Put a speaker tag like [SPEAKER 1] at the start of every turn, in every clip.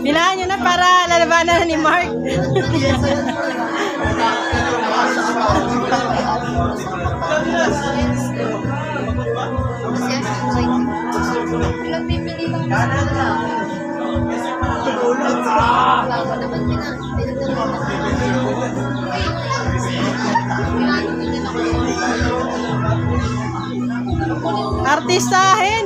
[SPEAKER 1] Bilahan nyo na para lalabanan na ni Mark. Artistahin.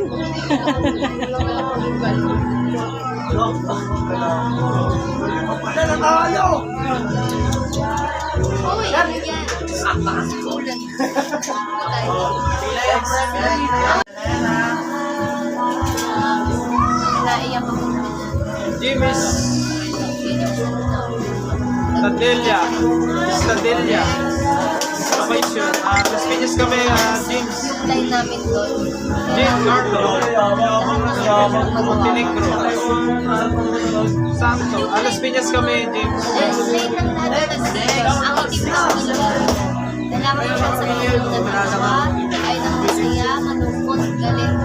[SPEAKER 2] Jimmy's Stadelia. Stadelia. Location. Las Piñas kami, James.
[SPEAKER 3] Line namin doon.
[SPEAKER 2] James Garlo. Montenegro. Santo. Las Piñas kami, James.
[SPEAKER 3] Line lang natin kasi ang team namin dalawa yung sa iyo na dalawa ay nakasaya, malungkot, galing.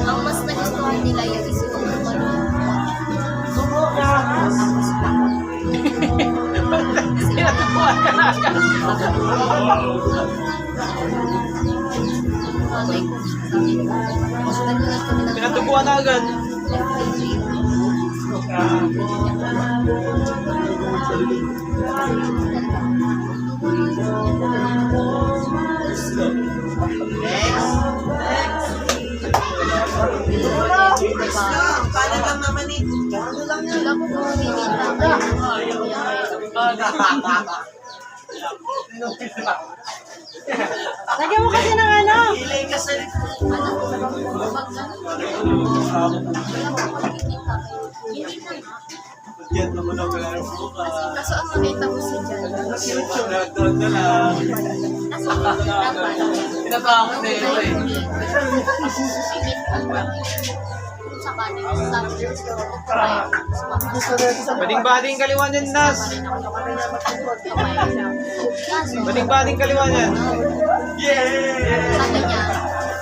[SPEAKER 3] Ang mas nagustuhan nila yung isipong malungkot.
[SPEAKER 2] Pinatubuan na agad.
[SPEAKER 4] Paano lang naman eh?
[SPEAKER 3] Wala ko kung
[SPEAKER 1] Lagyan mo kasi ng ano.
[SPEAKER 4] Ilay ka sa Diyan naman ako lang.
[SPEAKER 3] kaso ang makita ko si Jan.
[SPEAKER 4] Doon na lang. Pinatakot na yun eh.
[SPEAKER 2] Bading-bading kaliwanan, Nas. Bading-bading kaliwanan.
[SPEAKER 4] Yeah!
[SPEAKER 3] Sabi niya,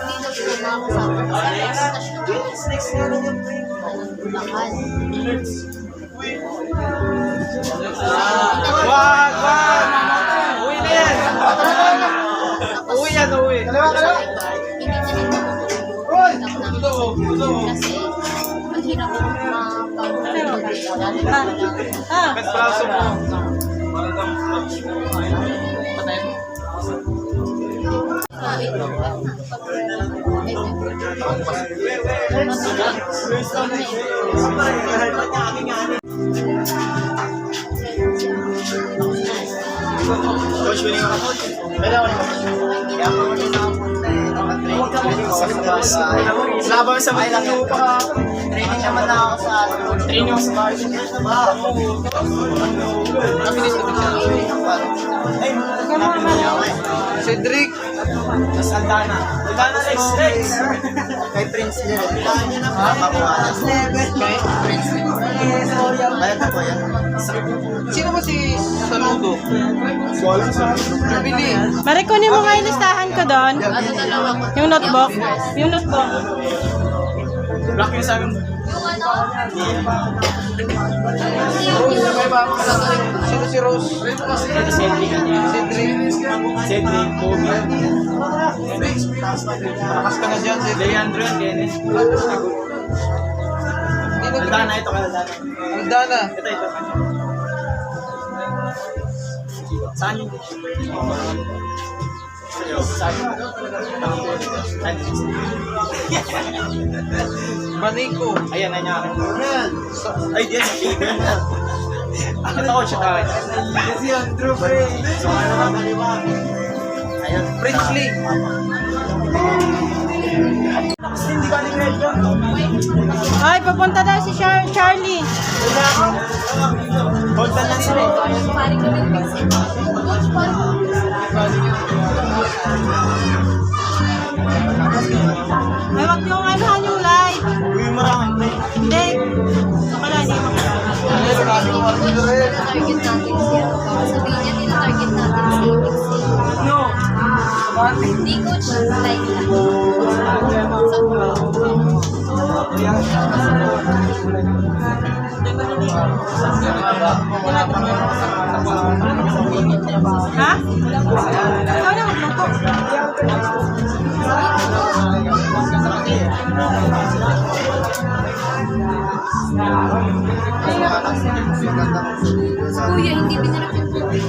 [SPEAKER 3] hindi daw siya makakasama.
[SPEAKER 4] Next nga rin yung
[SPEAKER 2] Wag! Wag! Uwi na yan! Uwi yan, uwi.
[SPEAKER 3] Hindi na rin kasi mahirap
[SPEAKER 2] Kat braso mo.
[SPEAKER 4] Coach, willing ako. Labang sa may lang pa. Training naman na ako sa training sa bar. Kabilis ko siya.
[SPEAKER 2] Cedric.
[SPEAKER 4] Tapos Aldana. Aldana Rex. Kay Prince Lil. Kay Prince Lil. Bayad na po yan.
[SPEAKER 2] Sino ba si Saludo? Nabili.
[SPEAKER 1] Mari, kunin mo nga yung listahan ko doon. Yung notebook. Yung notebook.
[SPEAKER 4] Black yung sa amin.
[SPEAKER 3] yung ano,
[SPEAKER 2] Sino si Rose?
[SPEAKER 4] Cedric. Cedric. Kobe.
[SPEAKER 2] Malakas ka na dyan, Cedric.
[SPEAKER 4] Leandro and Dennis. Aldana, ito ka Aldana.
[SPEAKER 2] Aldana.
[SPEAKER 4] Ito. Saan yung... Saan yung...
[SPEAKER 2] Manico.
[SPEAKER 4] Ayan, nangyari. Ay, diyan, si Steven. Ito ko siya kahit. Si Andrew, pre. So, ano lang kaliwa? Ayan.
[SPEAKER 2] Prince Lee.
[SPEAKER 4] Hindi ka rin red yun.
[SPEAKER 1] Ay, papunta daw si Charlie.
[SPEAKER 4] Hold on lang sila eh.
[SPEAKER 3] pari ko rin Vincent.
[SPEAKER 1] Ay, wag yung ano yung live.
[SPEAKER 4] Uy, marami.
[SPEAKER 1] Hindi. Wala, hindi mo.
[SPEAKER 3] Target natin siya. Sabihin niya, tinatarget natin si
[SPEAKER 4] No.
[SPEAKER 3] Hindi coach, like lang.
[SPEAKER 1] Ha? Ikaw na magluto.
[SPEAKER 3] Kuya, hindi binarap yung tubig.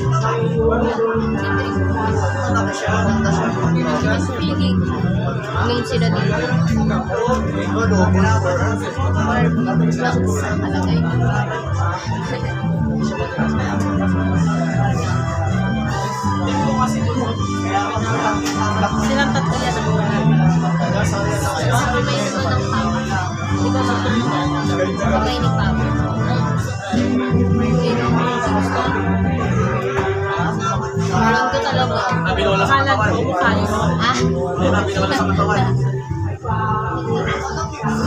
[SPEAKER 3] Sige. Ngayon sila dito. Alagay.
[SPEAKER 1] Silang tatlo yan.
[SPEAKER 3] Sabi may ito ng papa. Di ba ba? Kamay ni papa. Parang ko talaga.
[SPEAKER 1] Kalat ko kayo.
[SPEAKER 3] Ah?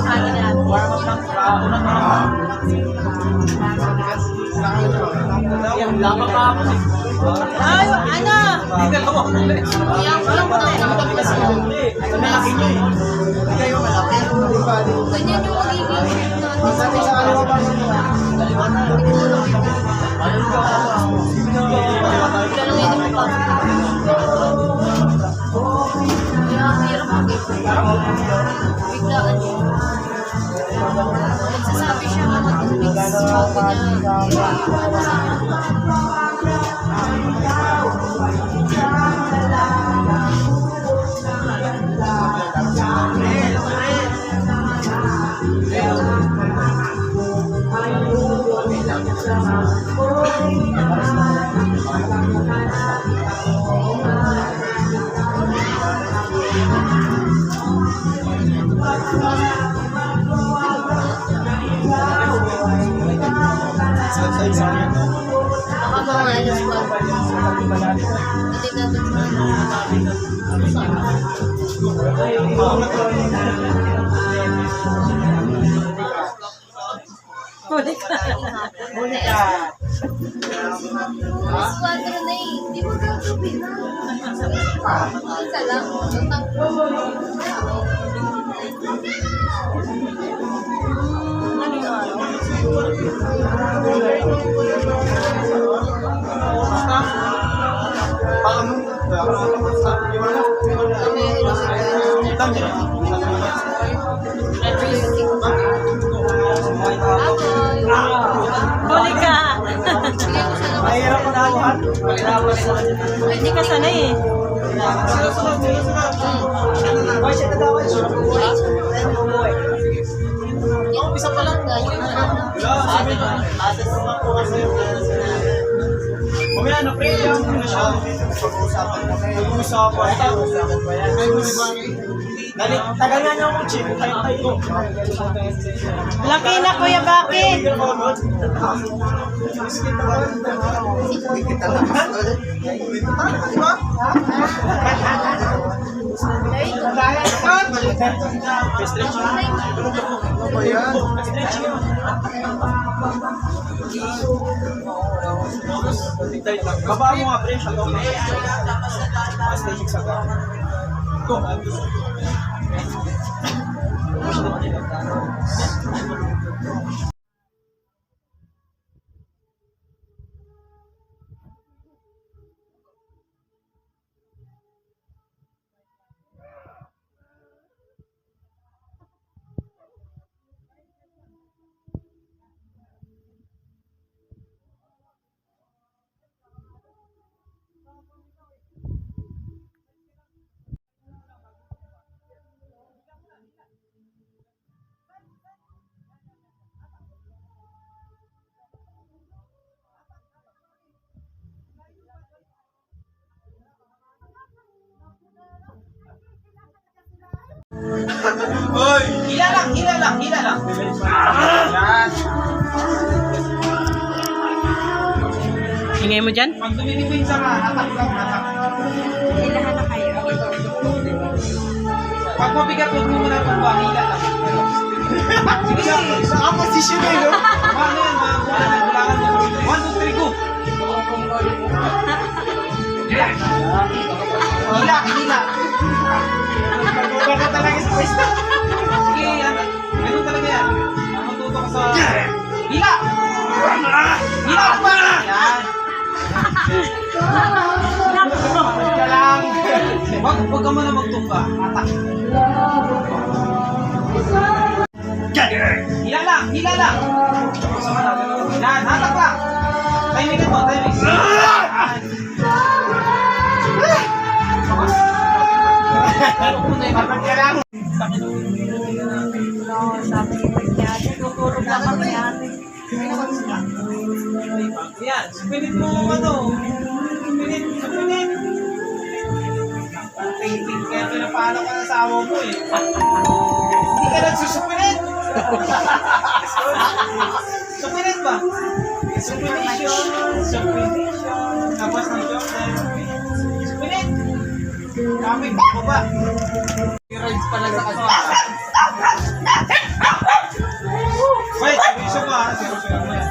[SPEAKER 1] Kayo na. Ay, ano?
[SPEAKER 3] Kaya ko lang nakakapagpas mo. Ganyan yung magiging natin sa Kailangan yun yung papasok. Kaya hirap biglaan. Magsasabi siya mga tubig. Sabi niya. Baka mga alas 12. Natin natin
[SPEAKER 1] Huli ka.
[SPEAKER 3] Huli ka. Mas 4 na eh. Di mo gagawin na. Isa lang.
[SPEAKER 1] Ano yung araw? Huli ka.
[SPEAKER 4] Mahirap ko na lahat.
[SPEAKER 1] Hindi ka sanay eh.
[SPEAKER 4] Boy, siya na daw.
[SPEAKER 3] Yung isa pa lang na yung
[SPEAKER 4] Mamaya na pre, yung ano siya. Pag-uusapan na kayo. Pag-uusapan pa yan. Tagal nga niya akong chip. Tay ko.
[SPEAKER 1] Laki na, Kuya Baki.
[SPEAKER 4] Baba mo nga pre, siya to. Aesthetic sa ka. Go. Hoy! Hila lang. Yan.
[SPEAKER 1] Ingay mo dyan?
[SPEAKER 4] Pag tumitikin sa ka, hatak lang.
[SPEAKER 1] Ilahan na kayo.
[SPEAKER 4] Pag mabigat, huwag mo muna pagbuha. Hila lang. Sige lang. Sa ang posisyon eh, no? Paano yan? Bulangan mo. 1, 2, 3, go! Hila. Baka talaga sa pwesto. Sige, yan. Ganun talaga
[SPEAKER 2] Huwag ka muna magtumba. Atak. Hila lang, hila lang. Yan, atak lang. Timing mo, timing. Yan, spinit mo ano. Spinit, spinit. Ting-ting, kaya pinapaano ka sa asawa mo eh. Hindi ka nagsusupilit. Supilit ba? Supination. Supination. Tapos ng job na supilit. Kami, bako ba? Rides pala sa kanya. Wait, seryoso mo ha. Seryoso mo yan.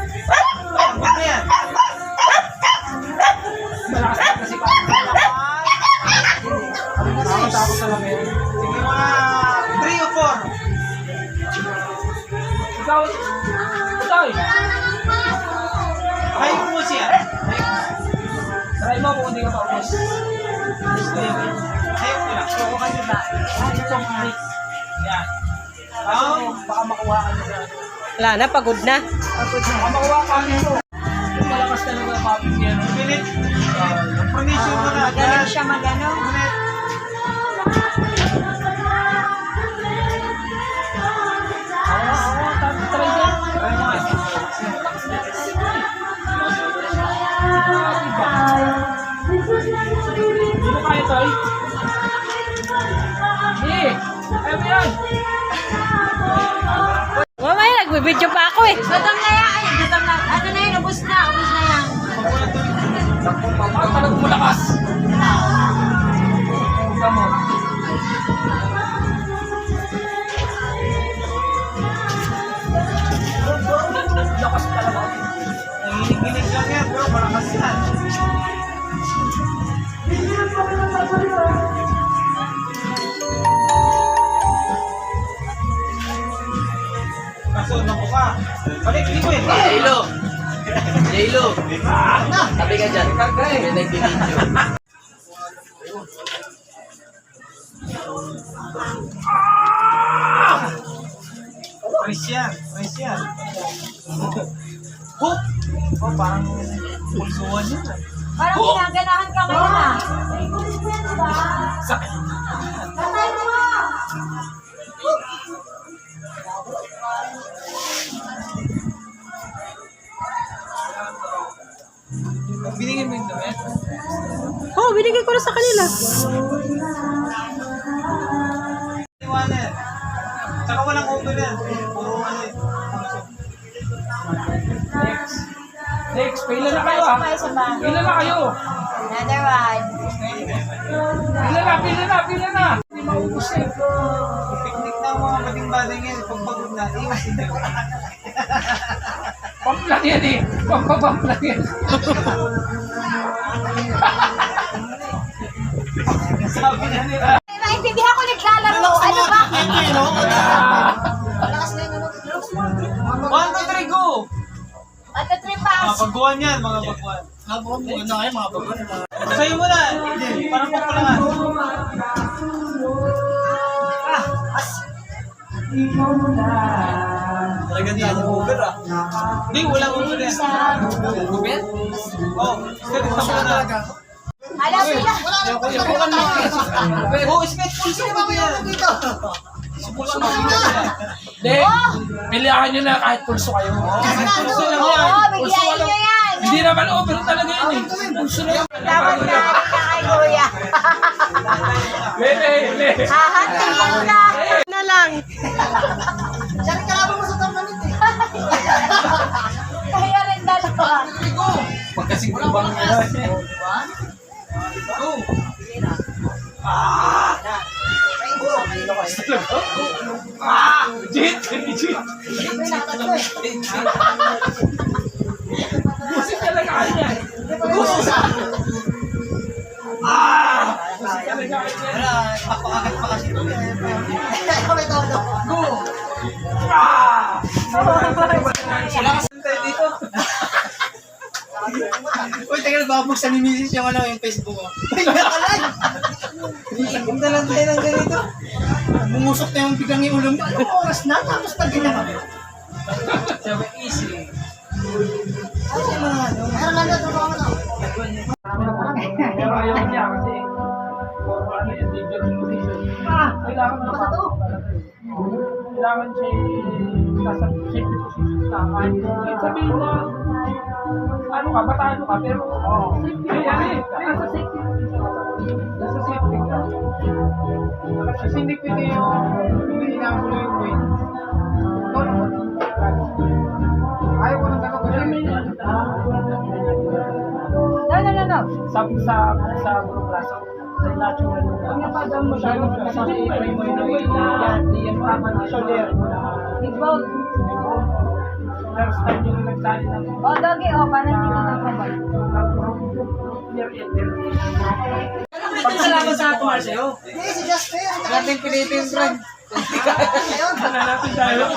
[SPEAKER 2] Bakit na yan? Malakas na kasi pa. Takot na lang yan. Sige mga 3 o 4. Ikaw, Toy. Hayop mo siya. Try mo kung hindi ka paubos. Hayop mo lang. Oo ka nila. Hayop mo nga. Yan. Baka makuha ka nila.
[SPEAKER 1] Wala na, pagod na.
[SPEAKER 2] Baka makuha ka nila. Malakas na lang ang mapit yan. Minute. Permission mo na.
[SPEAKER 1] Magaling siya magano.
[SPEAKER 2] Sino kaya to? Hindi. Kaya mo yan.
[SPEAKER 1] Mamaya, nagbibidyo pa ako eh.
[SPEAKER 3] Gutom na yan. Ay, gutom na. Ano na yun? Ubus na. Ubus na yan.
[SPEAKER 2] Bakit talagang malakas? Come on. Lakas talaga. Nanginig-ginig lang yan bro. Malakas yan. Kaso, naku ka. Balik, liquid.
[SPEAKER 4] J-Lo! J-Lo! Tabi ka dyan. May nag-video.
[SPEAKER 2] Price yan. Price yan. Hook! Oh, parang pulsuan yun.
[SPEAKER 3] Parang ginaganahan ka ngayon ah.
[SPEAKER 2] Sakit.
[SPEAKER 3] Tatay mo!
[SPEAKER 2] Binigyan mo yung damit?
[SPEAKER 1] Oo, oh, binigay ko na sa kanila.
[SPEAKER 2] Iwanan. Saka walang over yan. Puro ano yun. Next. Next. Pila na kayo ah. Pila na kayo.
[SPEAKER 3] Another one.
[SPEAKER 2] Pila na. Hindi maubos eh. Picnic na ang mga bading-bading yan. Pagpagod natin. Pump lang yan eh. Pump lang yan. Sabi na nila.
[SPEAKER 3] Naintindihan ko naglalaro. Ano ba? Malakas na yung ano.
[SPEAKER 2] 1, 2, 3, go!
[SPEAKER 3] At the three pass.
[SPEAKER 2] Mga baguan yan, mga baguan.
[SPEAKER 4] Maganda kayo mga babae.
[SPEAKER 2] Sa'yo mo na. Parang papalangan.
[SPEAKER 4] Talagang tayo over ah.
[SPEAKER 2] Hindi, walang ulo yan.
[SPEAKER 4] Over?
[SPEAKER 2] Oh, skate pa muna na.
[SPEAKER 3] Alam mo na.
[SPEAKER 2] Oh, skate pulso pa yan. Pulso pa yan.
[SPEAKER 5] Hindi, pilihan nyo na kahit pulso kayo.
[SPEAKER 2] Pulso lang
[SPEAKER 3] Oo,
[SPEAKER 2] yan.
[SPEAKER 3] bigyan nyo yan.
[SPEAKER 5] Hindi naman over talaga yun eh. Pulso lang.
[SPEAKER 3] Dapat na kay Kuya.
[SPEAKER 5] Le.
[SPEAKER 3] Hahantingin ka.
[SPEAKER 1] Na lang.
[SPEAKER 3] Kaya rin dalawa.
[SPEAKER 2] Pagkasing kubang nila. Go!
[SPEAKER 5] Jit! Busit talaga kanya. Busit talaga kanya.
[SPEAKER 2] Papakagat pa kasi. Go! Wala kasi tayo dito. Uy, tagal babuksan ni Mrs. yung ano, yung Facebook ko. Ay, nakalay! Punta lang tayo ng ganito. Bumusok na yung bigang yung ulo mo. Anong oras na? Tapos pag ginagawa. Sabi, easy. Ano yung mga ano?
[SPEAKER 3] Meron lang doon ako na.
[SPEAKER 5] Pero ayaw niya kasi ano yung video position. Kailangan na pa. Kailangan siya nasa safety position na. Kahit sabihin na ano ka, batalo ka, pero safety ka yan eh. Nasa safety position ka. Nasa safety ka. Kasi hindi pwede yung hindi inabulo yung weight. Ayaw ko ng gano'n ko siya. No. Sa group braso. Sa natural. Ang napadam mo siya. Kasi hindi mo yung yan. Yan pa man ang shoulder.
[SPEAKER 3] Big-bone.
[SPEAKER 5] First time yung nagsali ng
[SPEAKER 3] O, doggy, o, parang hindi na pa ba?
[SPEAKER 2] Pagkalaman sa ato, Marcelo.
[SPEAKER 3] Hindi, si Jasper.
[SPEAKER 2] Natin pilitin, friend.
[SPEAKER 5] natin tayo.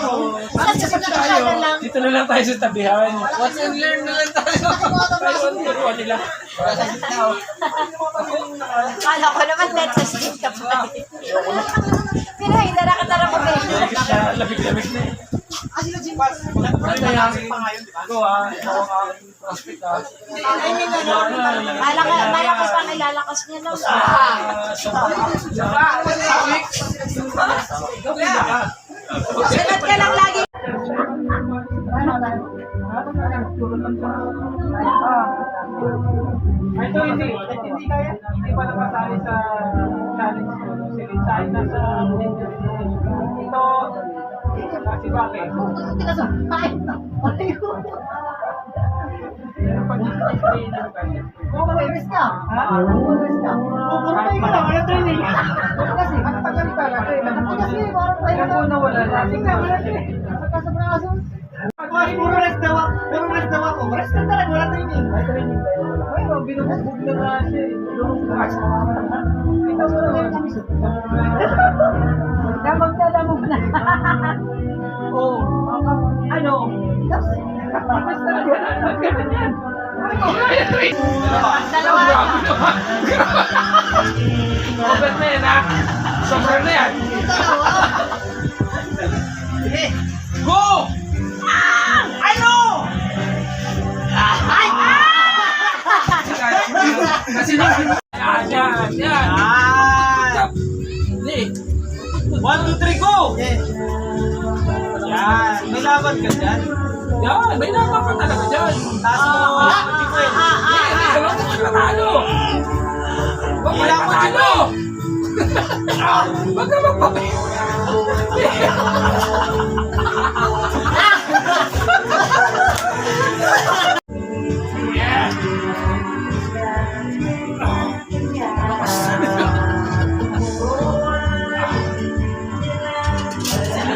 [SPEAKER 5] Dito na lang tayo sa tabihan.
[SPEAKER 2] Watch and learn na lang tayo.
[SPEAKER 5] Tayo ang turuan nila.
[SPEAKER 3] Kala ko naman net sa street ka pa. Pinahinda na katara ko ba?
[SPEAKER 5] Labig-labig na eh. Ito ito ang prospect
[SPEAKER 3] Malakas pa nilalakas niya lang. Sunod ka lang lagi.
[SPEAKER 5] Ito hindi kaya, hindi pa napasali sa challenge ko. Silinsahin na sa ito, si Bake. Pero pag hindi na kaya.
[SPEAKER 3] Mag-rest ka. Mag-rest ka.
[SPEAKER 5] Kahit pa wala training.
[SPEAKER 3] Kasi, matagal ka lang. Kasi, parang tayo na.
[SPEAKER 5] Ano wala na.
[SPEAKER 3] Sa braso.
[SPEAKER 2] Puro rest daw ako. Puro rest daw ako. Rest na talaga, wala training.
[SPEAKER 5] May training tayo. Pero binubugbog na nga siya eh. Kita mo na yung
[SPEAKER 3] Damag na damag na.
[SPEAKER 5] Oo. Ano? Basta talaga. Ganun yan.
[SPEAKER 3] Dalawa.
[SPEAKER 5] Over na yan ha. Sobrang na yan. Go! Ano? Ay! Kasi yan. Hindi.
[SPEAKER 2] 1, 2, 3, go! Yan. May laban ka dyan.
[SPEAKER 5] Yan, may laban ka talaga dyan.
[SPEAKER 2] Taas mo.
[SPEAKER 5] Hindi, dalawang mo natalo. Wala ko dito. Wag ka magpapi.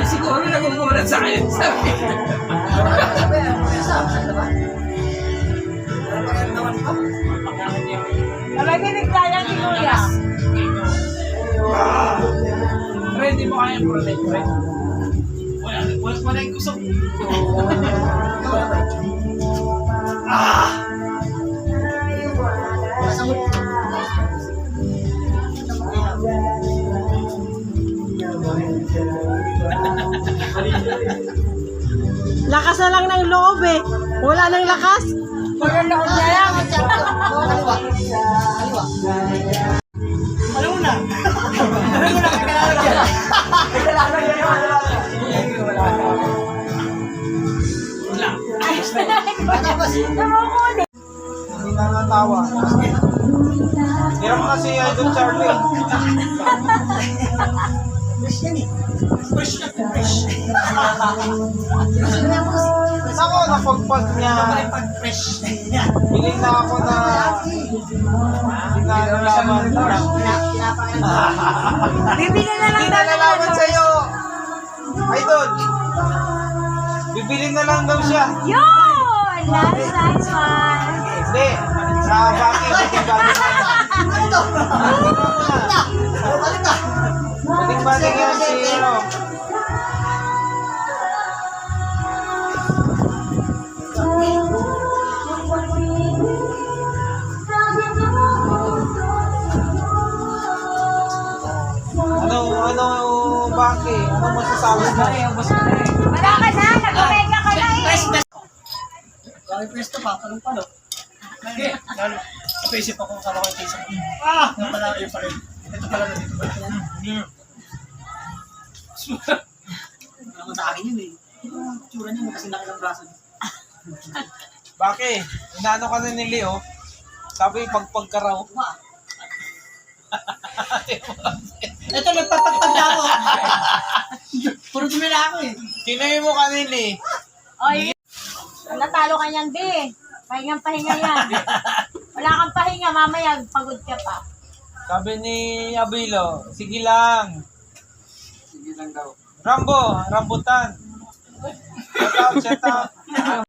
[SPEAKER 5] Siguro nagugulat sa akin. Sabi.
[SPEAKER 3] Nalaginig tayo si Kuya.
[SPEAKER 5] Ready mo kayang protect, right?
[SPEAKER 2] Wala yung kusok.
[SPEAKER 1] Lakas na lang ng loob eh. Wala nang lakas.
[SPEAKER 3] Wala na ko na lang.
[SPEAKER 2] Alam mo na. Alam mo na, kailangan dyan. Kailangan dyan.
[SPEAKER 3] Namukuli.
[SPEAKER 2] Hindi na natawa. Hirap kasi Idol Charlie. Ako, napagpag niya. Hiling na ako na pinanalaman na.
[SPEAKER 3] Bibili na lang
[SPEAKER 2] Hindi na nalaman sa'yo. Idol. Bibili na lang daw siya.
[SPEAKER 3] Yun! Nice one.
[SPEAKER 2] Hindi. Sa Baki. Balik-balik yan si ano.
[SPEAKER 5] masasabi na eh. Ubus ka na eh.
[SPEAKER 3] Wala ka na, nag-omega ka na eh.
[SPEAKER 2] Bakit presto pa? Palong-palo.
[SPEAKER 5] Hindi.
[SPEAKER 2] Napaisip ako kung kala ko yung case ako. Yung pala, yung pala. Ito pala na dito pala. Alam mo sa akin yun eh. Yung tsura niya, kasi nakilang braso niya.
[SPEAKER 5] Bakit? Inaano ka na ni Leo? Sabi, pagpagka raw.
[SPEAKER 2] Ito, nagpapagpag na ako. Puro dumi na ako eh.
[SPEAKER 5] Kinayo mo kanina eh.
[SPEAKER 3] Oy, natalo ka niyan, be. Pahingang-pahinga yan. Wala kang pahinga, mamaya pagod ka pa.
[SPEAKER 5] Sabi ni Abilo, sige lang.
[SPEAKER 2] Sige lang daw.
[SPEAKER 5] Rambo, rambutan. Shout out, shout out.